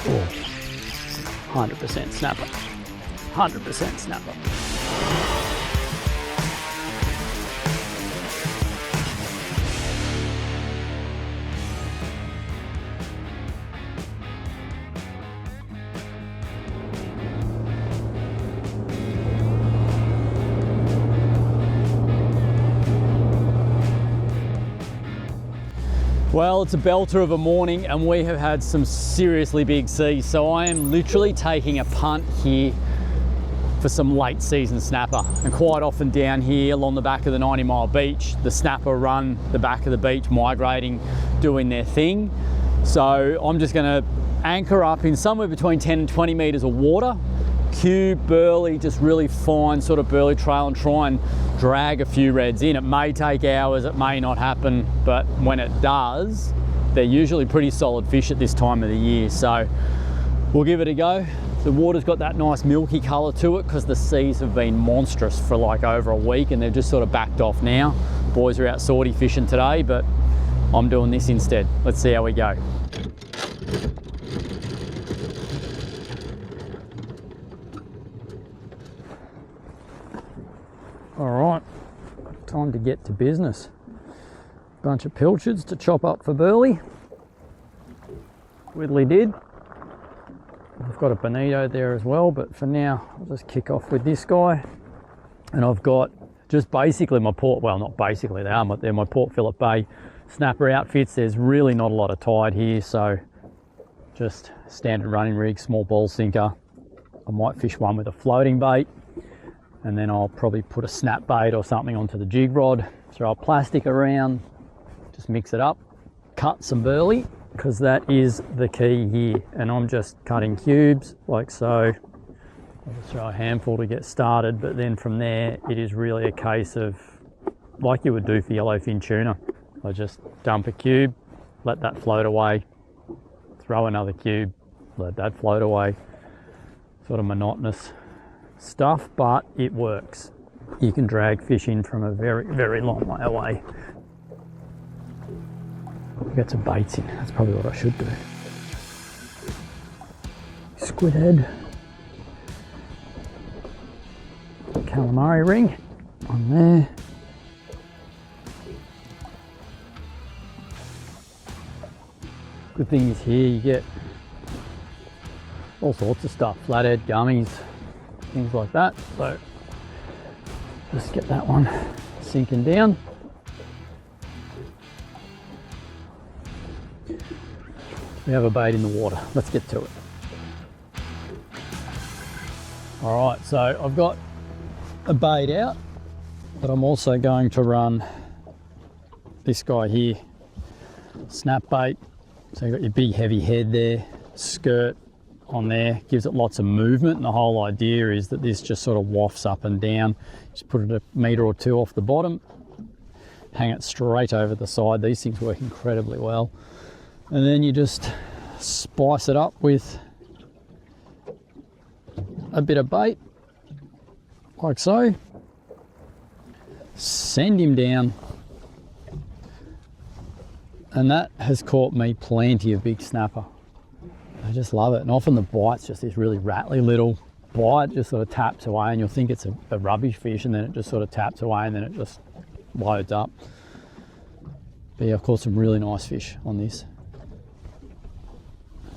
Oh, 100% snapper. 100% snapper. Well, it's a belter of a morning and we have had some seriously big seas, so I am literally taking a punt here for some late season snapper. And quite often down here along the back of the 90 Mile beach, the snapper run the back of the beach, migrating, doing their thing. So I'm just gonna anchor up in somewhere between 10 and 20 meters of water, cube, burley, just really fine sort of burley trail, and try and drag a few reds in. It may take hours, it may not happen, but when it does, they're usually pretty solid fish at this time of the year. So we'll give it a go. The water's got that nice milky colour to it because the seas have been monstrous for like over a week and they've just sort of backed off now. Boys are out sortie fishing today, but I'm doing this instead. Let's see how we go. All right, time to get to business. Bunch of pilchards to chop up for burley. Whittly did. I've got a bonito there as well, but for now, I'll just kick off with this guy. And I've got just basically my port, well, not basically, they're my Port Phillip Bay snapper outfits. There's really not a lot of tide here, so just standard running rig, small ball sinker. I might fish one with a floating bait, and then I'll probably put a snap bait or something onto the jig rod, throw a plastic around, just mix it up, cut some burley, because that is the key here. And I'm just cutting cubes like so. I'll just throw a handful to get started, but then from there it is really a case of like you would do for yellowfin tuna. I just dump a cube, let that float away, throw another cube, let that float away. Sort of monotonous stuff, but it works. You can drag fish in from a very, very long way away. Get some baits in, that's probably what I should do. Squid head. Calamari ring on there. Good thing is here you get all sorts of stuff, flathead, gummies, things like that. So just get that one sinking down. We have a bait in the water. Let's get to it. All right, so I've got a bait out, but I'm also going to run this guy here, snap bait. So you've got your big heavy head there, skirt on there, gives it lots of movement, and the whole idea is that this just sort of wafts up and down. Just put it a metre or two off the bottom, hang it straight over the side. These things work incredibly well. And then you just spice it up with a bit of bait, like so. Send him down. And that has caught me plenty of big snapper. I just love it. And often the bite's just this really rattly little bite, just sort of taps away, and you'll think it's a rubbish fish, and then it just sort of taps away, and then it just loads up. But yeah, I've caught some really nice fish on this.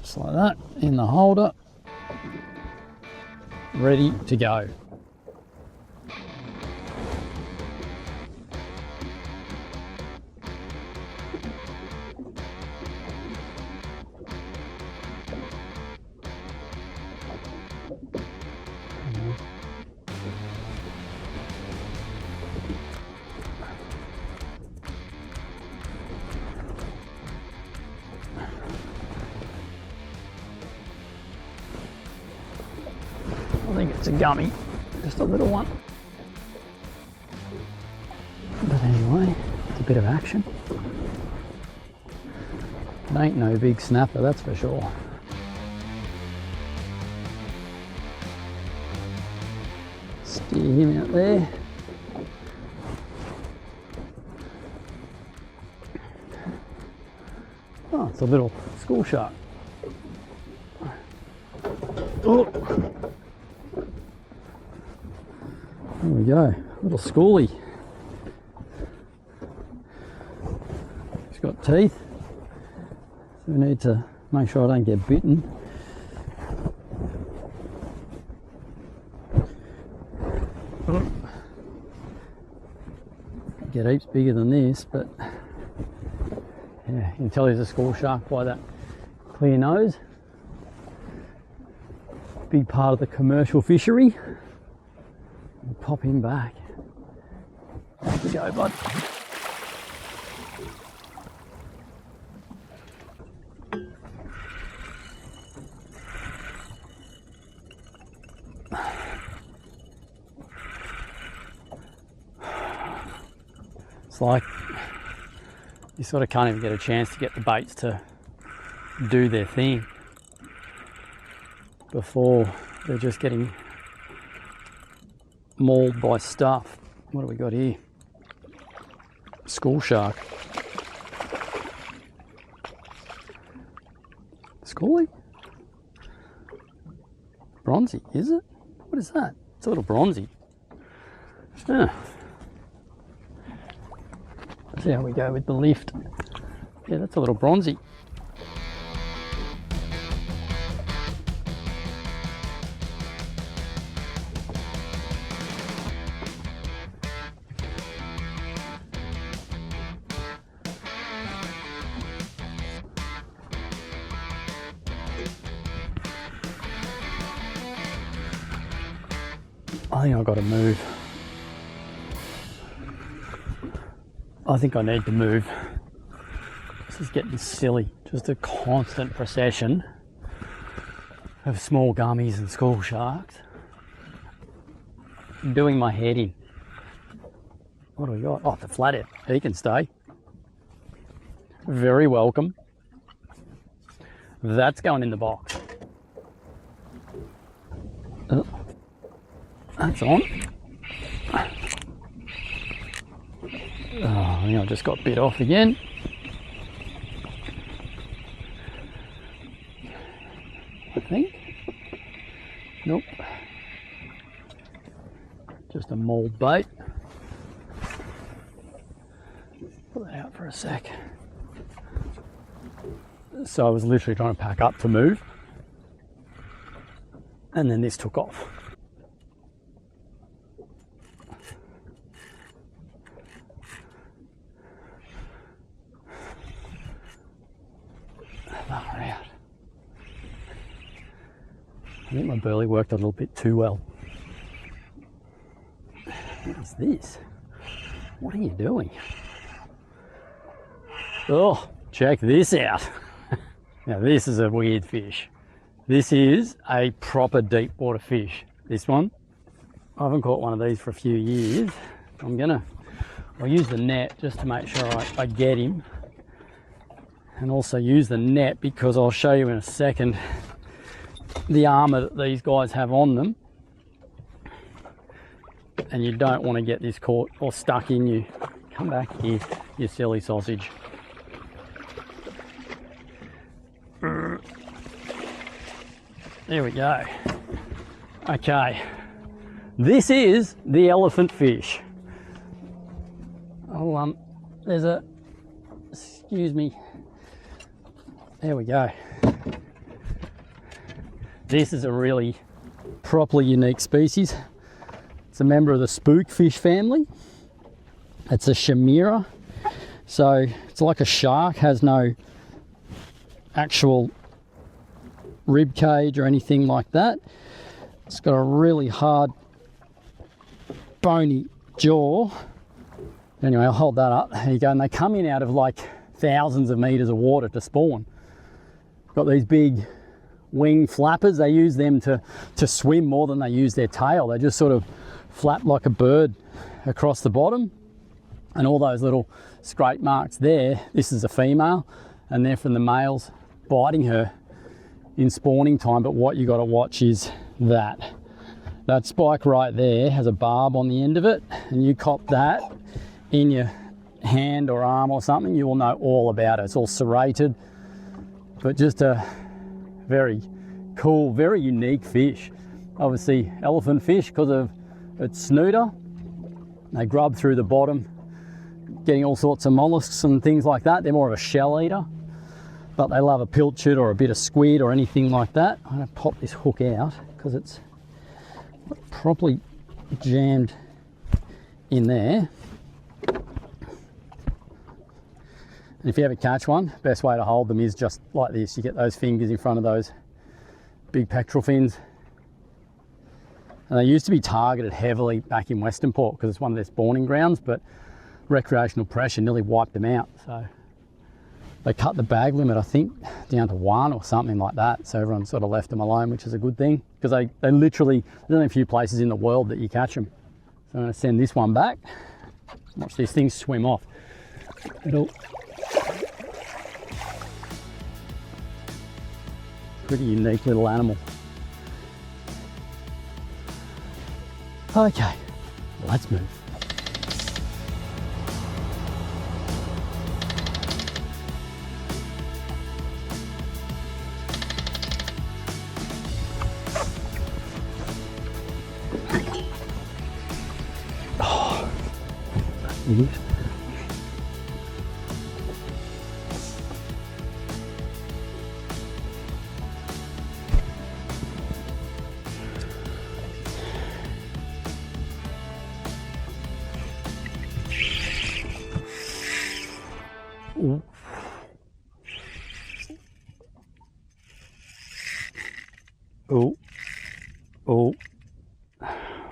Just like that, in the holder, ready to go. I think it's a gummy, just a little one. But anyway, it's a bit of action. It ain't no big snapper, that's for sure. Steer him out there. Oh, it's a little school shark. Oh. There we go, little schoolie. He's got teeth, so we need to make sure I don't get bitten. Get heaps bigger than this, but yeah, you can tell he's a school shark by that clear nose. Big part of the commercial fishery. We'll pop him back. There we go, bud. It's like you sort of can't even get a chance to get the baits to do their thing before they're just getting mauled by stuff. What do we got here? School shark. Schoolie? Bronzy, is it? What is that? It's a little bronzy. Yeah. See how we go with the lift. Yeah, that's a little bronzy. I think I've got to move. I think I need to move. This is getting silly. Just a constant procession of small gummies and school sharks. I'm doing my head in. What do we got? Oh, the flathead. He can stay. Very welcome. That's going in the box. Oh, that's on. Oh, I think I just got bit off again. I think. Nope. Just a mauled bait. Put that out for a sec. So I was literally trying to pack up to move, and then this took off. I think my burley worked a little bit too well. What is this? What are you doing? Oh, check this out. Now this is a weird fish. This is a proper deep water fish. This one. I haven't caught one of these for a few years. I'll use the net just to make sure I get him. And also use the net because I'll show you in a second the armour that these guys have on them, and you don't want to get this caught or stuck in you. Come back here, you silly sausage. There we go. Okay, this is the elephant fish. Oh, there's a, excuse me. There we go. This is a really properly unique species. It's a member of the spookfish family. It's a chimera. So it's like a shark, has no actual rib cage or anything like that. It's got a really hard, bony jaw. Anyway, I'll hold that up. There you go. And they come in out of like thousands of meters of water to spawn. Got these big wing flappers. They use them to swim more than they use their tail. They just sort of flap like a bird across the bottom, and all those little scrape marks there, this is a female, and they're from the males biting her in spawning time. But what you got to watch is that spike right there has a barb on the end of it, and you cop that in your hand or arm or something, you will know all about it. It's all serrated, but just a very cool, very unique fish. Obviously elephant fish because of its snooter. They grub through the bottom, getting all sorts of mollusks and things like that. They're more of a shell eater, but they love a pilchard or a bit of squid or anything like that. I'm going to pop this hook out because it's properly jammed in there. And if you ever catch one, best way to hold them is just like this. You get those fingers in front of those big pectoral fins. And they used to be targeted heavily back in Western Port because it's one of their spawning grounds, but recreational pressure nearly wiped them out. So they cut the bag limit, I think, down to 1 or something like that. So everyone sort of left them alone, which is a good thing because they literally, there's only a few places in the world that you catch them. So I'm going to send this one back. Watch these things swim off. Pretty unique little animal. Okay, let's move. Oh, yes. Ooh. Oh, oh,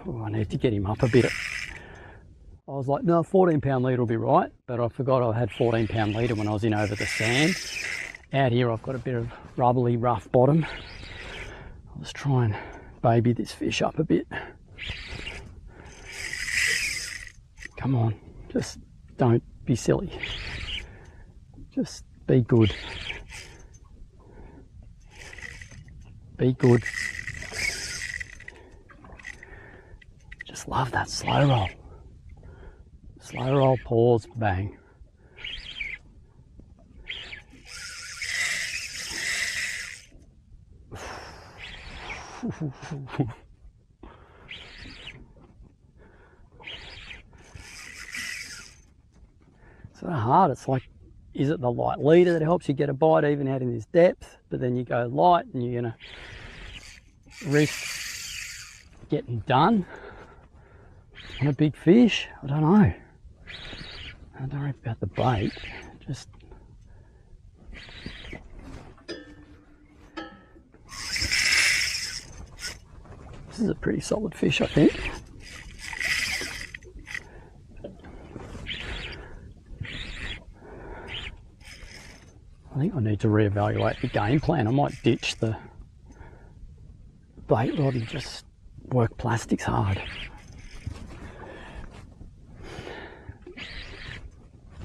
oh, I need to get him up a bit. I was like, no, 14-pound leader will be right, but I forgot I had 14-pound leader when I was in over the sand. Out here I've got a bit of rubbly, rough bottom. Let's try and baby this fish up a bit. Come on, just don't be silly. Just be good. Be good. Just love that slow roll. Slow roll, pause, bang. So hard, it's like, is it the light leader that helps you get a bite even out in this depth? But then you go light and you're gonna risk getting done on a big fish. I don't know. I don't know about the bait. Just this is a pretty solid fish, I think. I think I need to reevaluate the game plan. I might ditch the bait rod and just work plastics hard.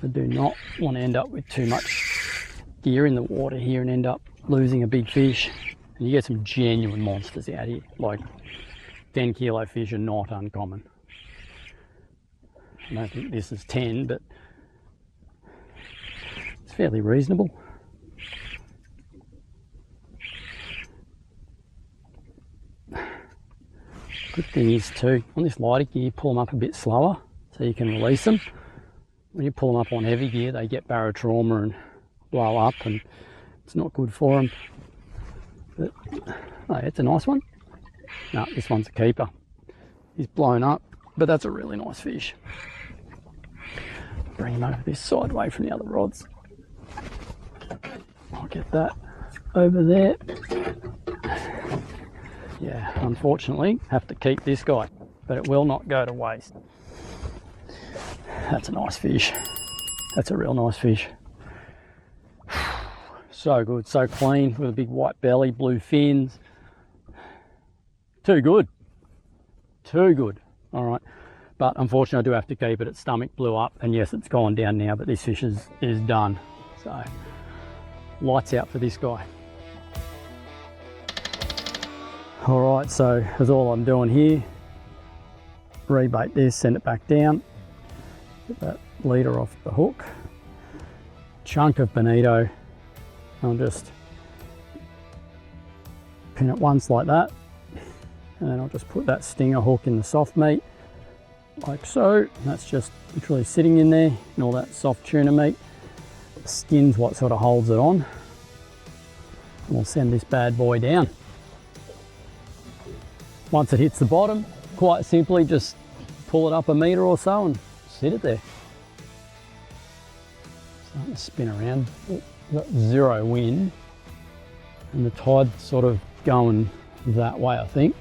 I do not want to end up with too much gear in the water here and end up losing a big fish. And you get some genuine monsters out here, like 10 kilo fish are not uncommon. I don't think this is 10, but it's fairly reasonable. Good thing is too, on this lighter gear, you pull them up a bit slower so you can release them. When you pull them up on heavy gear, they get barotrauma and blow up, and it's not good for them. But oh, it's a nice one. No, this one's a keeper. He's blown up, but that's a really nice fish. Bring him over this side away from the other rods. I'll get that over there. Yeah, unfortunately, have to keep this guy, but it will not go to waste. That's a nice fish. That's a real nice fish. So good, so clean, with a big white belly, blue fins. Too good. Too good. All right. But unfortunately, I do have to keep it. Its stomach blew up, and yes, it's gone down now, but this fish is done. So, lights out for this guy. All right, so that's all I'm doing here. Rebait this, send it back down. Get that leader off the hook. Chunk of bonito. I'll just pin it once like that, and then I'll just put that stinger hook in the soft meat like so. And that's just literally sitting in there and all that soft tuna meat. The skin's what sort of holds it on. And we'll send this bad boy down. Once it hits the bottom, quite simply just pull it up a metre or so and sit it there. Starting to spin around. We've got zero wind and the tide's sort of going that way, I think.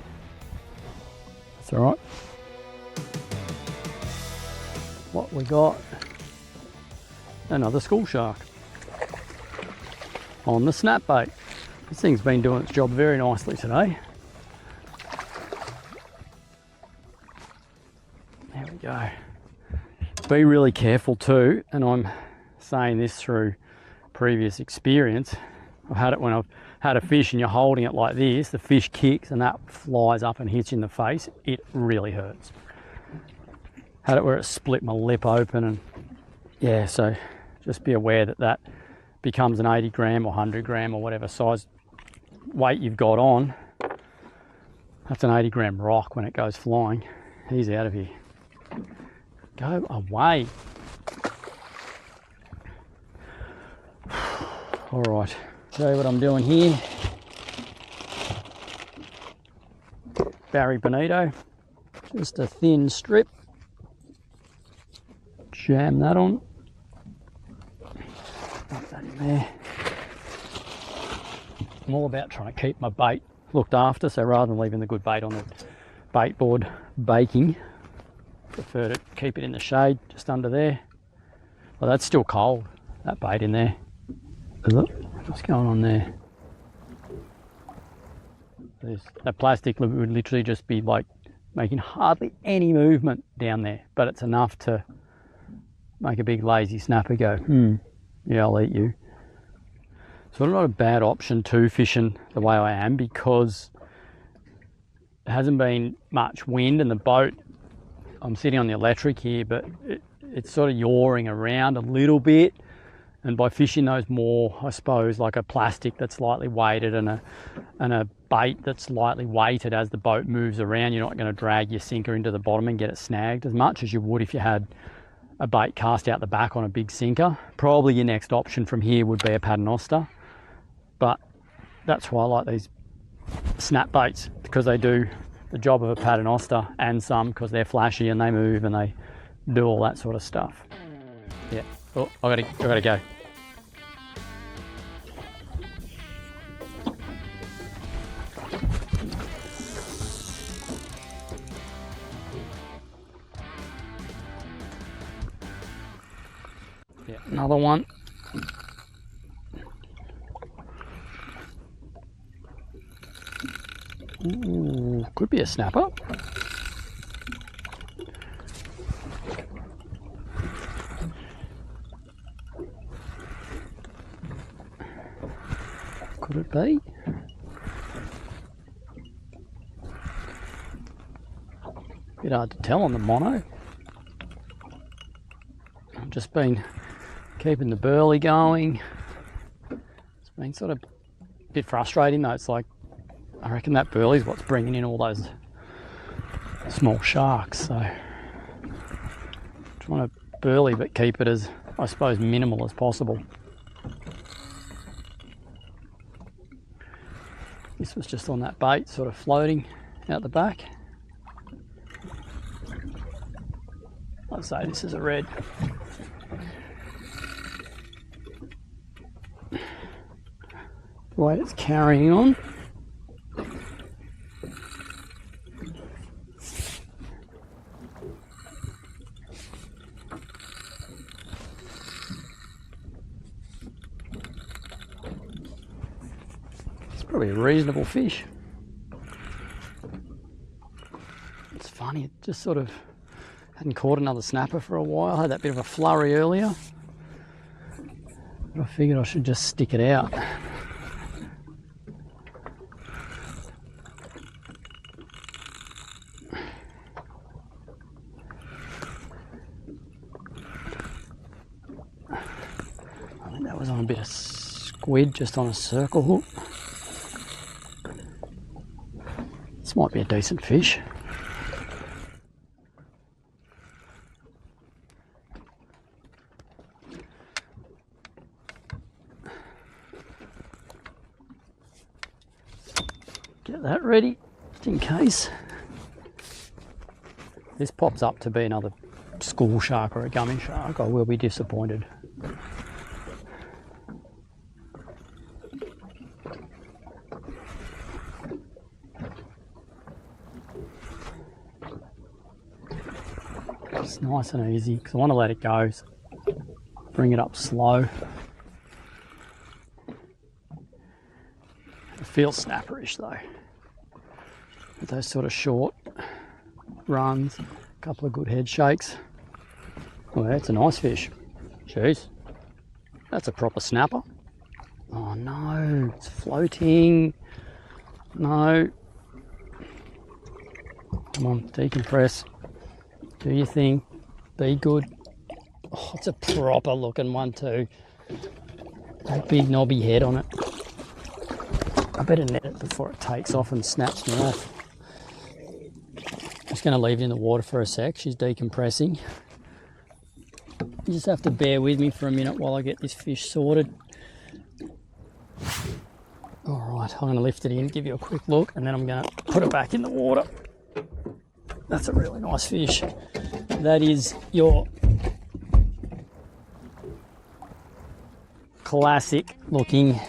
That's all right. What we got? Another school shark on the snapbait. This thing's been doing its job very nicely today. There we go. Be really careful too, and I'm saying this through previous experience. I've had it when I've had a fish and you're holding it like this, the fish kicks and that flies up and hits you in the face. It really hurts. Had it where it split my lip open, and yeah, so just be aware that that becomes an 80 gram or 100 gram or whatever size weight you've got on. That's an 80 gram rock when it goes flying. He's out of here. Go away. All right, show you what I'm doing here. Barry Bonito, just a thin strip. Jam that on. Put that in there. I'm all about trying to keep my bait looked after, so rather than leaving the good bait on the bait board baking, prefer to keep it in the shade just under there. Well, that's still cold, that bait in there. Is it? What's going on there? That plastic would literally just be like making hardly any movement down there, but it's enough to make a big lazy snapper go, yeah, I'll eat you. So not a bad option too, fishing the way I am, because there hasn't been much wind and the boat, I'm sitting on the electric here, but it's sort of yawing around a little bit. And by fishing those more, I suppose, like a plastic that's lightly weighted and a bait that's lightly weighted as the boat moves around, you're not going to drag your sinker into the bottom and get it snagged as much as you would if you had a bait cast out the back on a big sinker. Probably your next option from here would be a paternoster, but that's why I like these snap baits, because they do the job of a paternoster and some, because they're flashy and they move and they do all that sort of stuff. Yeah. Oh, I gotta go. Yeah, another one. Ooh, could be a snapper. Could it be? Bit hard to tell on the mono. I've just been keeping the burley going. It's been sort of a bit frustrating though. It's like, I reckon that burley's what's bringing in all those small sharks. So trying to burley but keep it as, I suppose, minimal as possible. This was just on that bait, sort of floating out the back. I'd say this is a red. The way it's carrying on. Probably a reasonable fish. It's funny, it just sort of hadn't caught another snapper for a while. I had that bit of a flurry earlier, but I figured I should just stick it out. I think that was on a bit of squid, just on a circle hook. This might be a decent fish. Get that ready, just in case. This pops up to be another school shark or a gummy shark, I will be disappointed. It's nice and easy because I want to let it go. So bring it up slow. It feels snapperish though. With those sort of short runs, a couple of good head shakes. Oh, that's a nice fish. Jeez, that's a proper snapper. Oh no, it's floating. No. Come on, decompress. Do your thing. Be good. Oh, it's a proper looking one too. A big knobby head on it. I better net it before it takes off and snaps me off. Just going to leave it in the water for a sec. She's decompressing. You just have to bear with me for a minute while I get this fish sorted. All right, I'm going to lift it in, give you a quick look, and then I'm going to put it back in the water. That's a really nice fish. That is your classic looking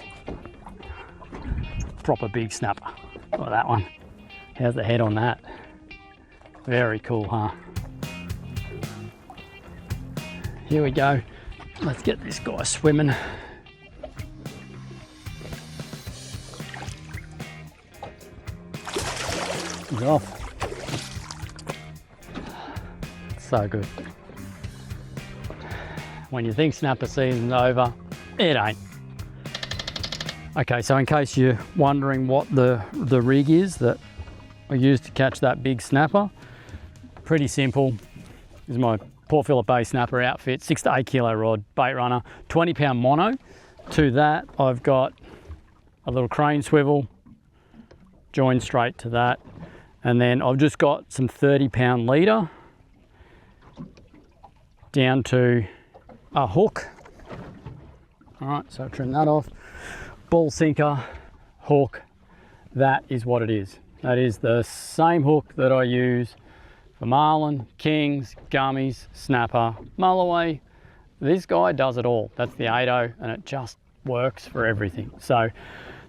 proper big snapper. Look at that one. How's the head on that? Very cool, huh? Here we go. Let's get this guy swimming. He's off. So good. When you think snapper season's over, it ain't. Okay, so in case you're wondering what the rig is that I used to catch that big snapper, pretty simple. This is my Port Phillip Bay snapper outfit, 6 to 8 kilo rod, Baitrunner, 20 pound mono. To that, I've got a little crane swivel, joined straight to that. And then I've just got some 30 pound leader down to a hook. All right, so trim that off. Ball sinker, hook, that is what it is. That is the same hook that I use for marlin, kings, gummies, snapper, mulloway. This guy does it all. That's the 8.0 and it just works for everything. So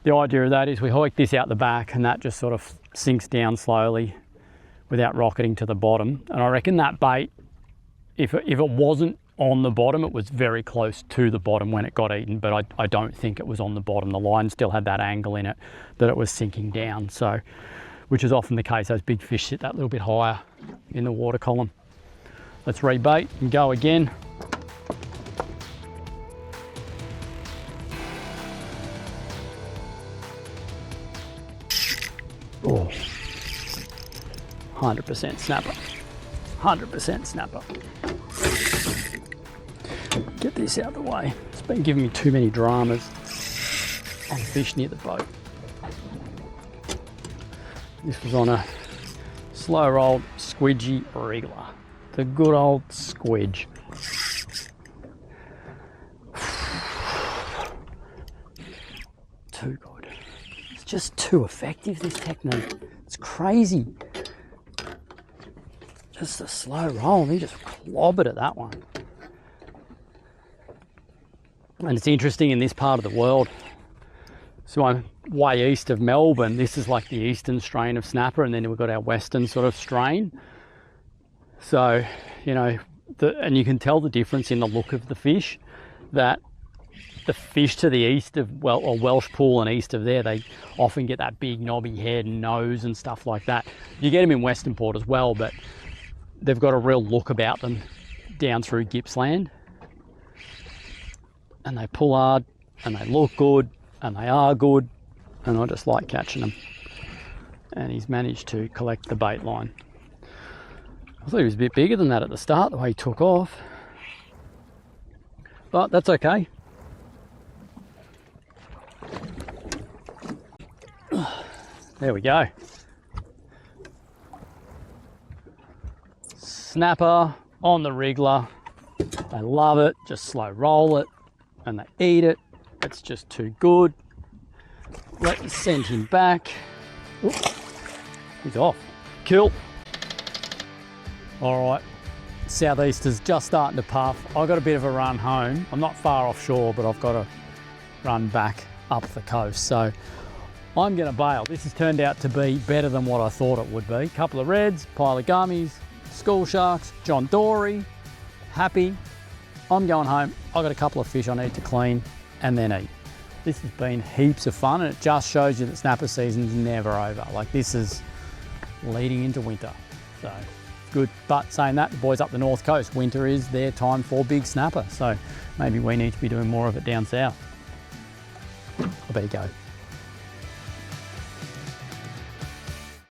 the idea of that is we hoik this out the back and that just sort of sinks down slowly without rocketing to the bottom. And I reckon that bait, if it wasn't on the bottom, it was very close to the bottom when it got eaten, but I don't think it was on the bottom. The line still had that angle in it that it was sinking down. So, which is often the case, those big fish sit that little bit higher in the water column. Let's rebait and go again. Oh, 100% snapper, 100% snapper. Get this out of the way. It's been giving me too many dramas on fish near the boat. This was on a slow rolled squidgy wriggler. The good old squidge. Too good. It's just too effective, this technique. It's crazy. Just a slow roll, he just clobbered at that one. And it's interesting in this part of the world. So I'm way east of Melbourne. This is like the eastern strain of snapper, and then we've got our western sort of strain. So, you know, and you can tell the difference in the look of the fish, that the fish to the east of, well, or Welsh Pool and east of there, they often get that big knobby head and nose and stuff like that. You get them in Western Port as well, but they've got a real look about them down through Gippsland. And they pull hard, and they look good, and they are good, and I just like catching them. And he's managed to collect the bait line. I thought he was a bit bigger than that at the start, the way he took off. But that's okay. There we go. snapper on the wriggler. They love it, just slow roll it, and they eat it. It's just too good. Let me send him back. Oops, he's off. Kill. All right, southeaster's just starting to puff. I've got a bit of a run home. I'm not far offshore, but I've got to run back up the coast. So I'm gonna bail. This has turned out to be better than what I thought it would be. Couple of reds, pile of gummies, school sharks, John Dory, happy. I'm going home. I've got a couple of fish I need to clean and then eat. This has been heaps of fun, and it just shows you that snapper season's never over. Like, this is leading into winter, so it's good. But saying that, the boys up the north coast, winter is their time for big snapper, so maybe we need to be doing more of it down south. I better go.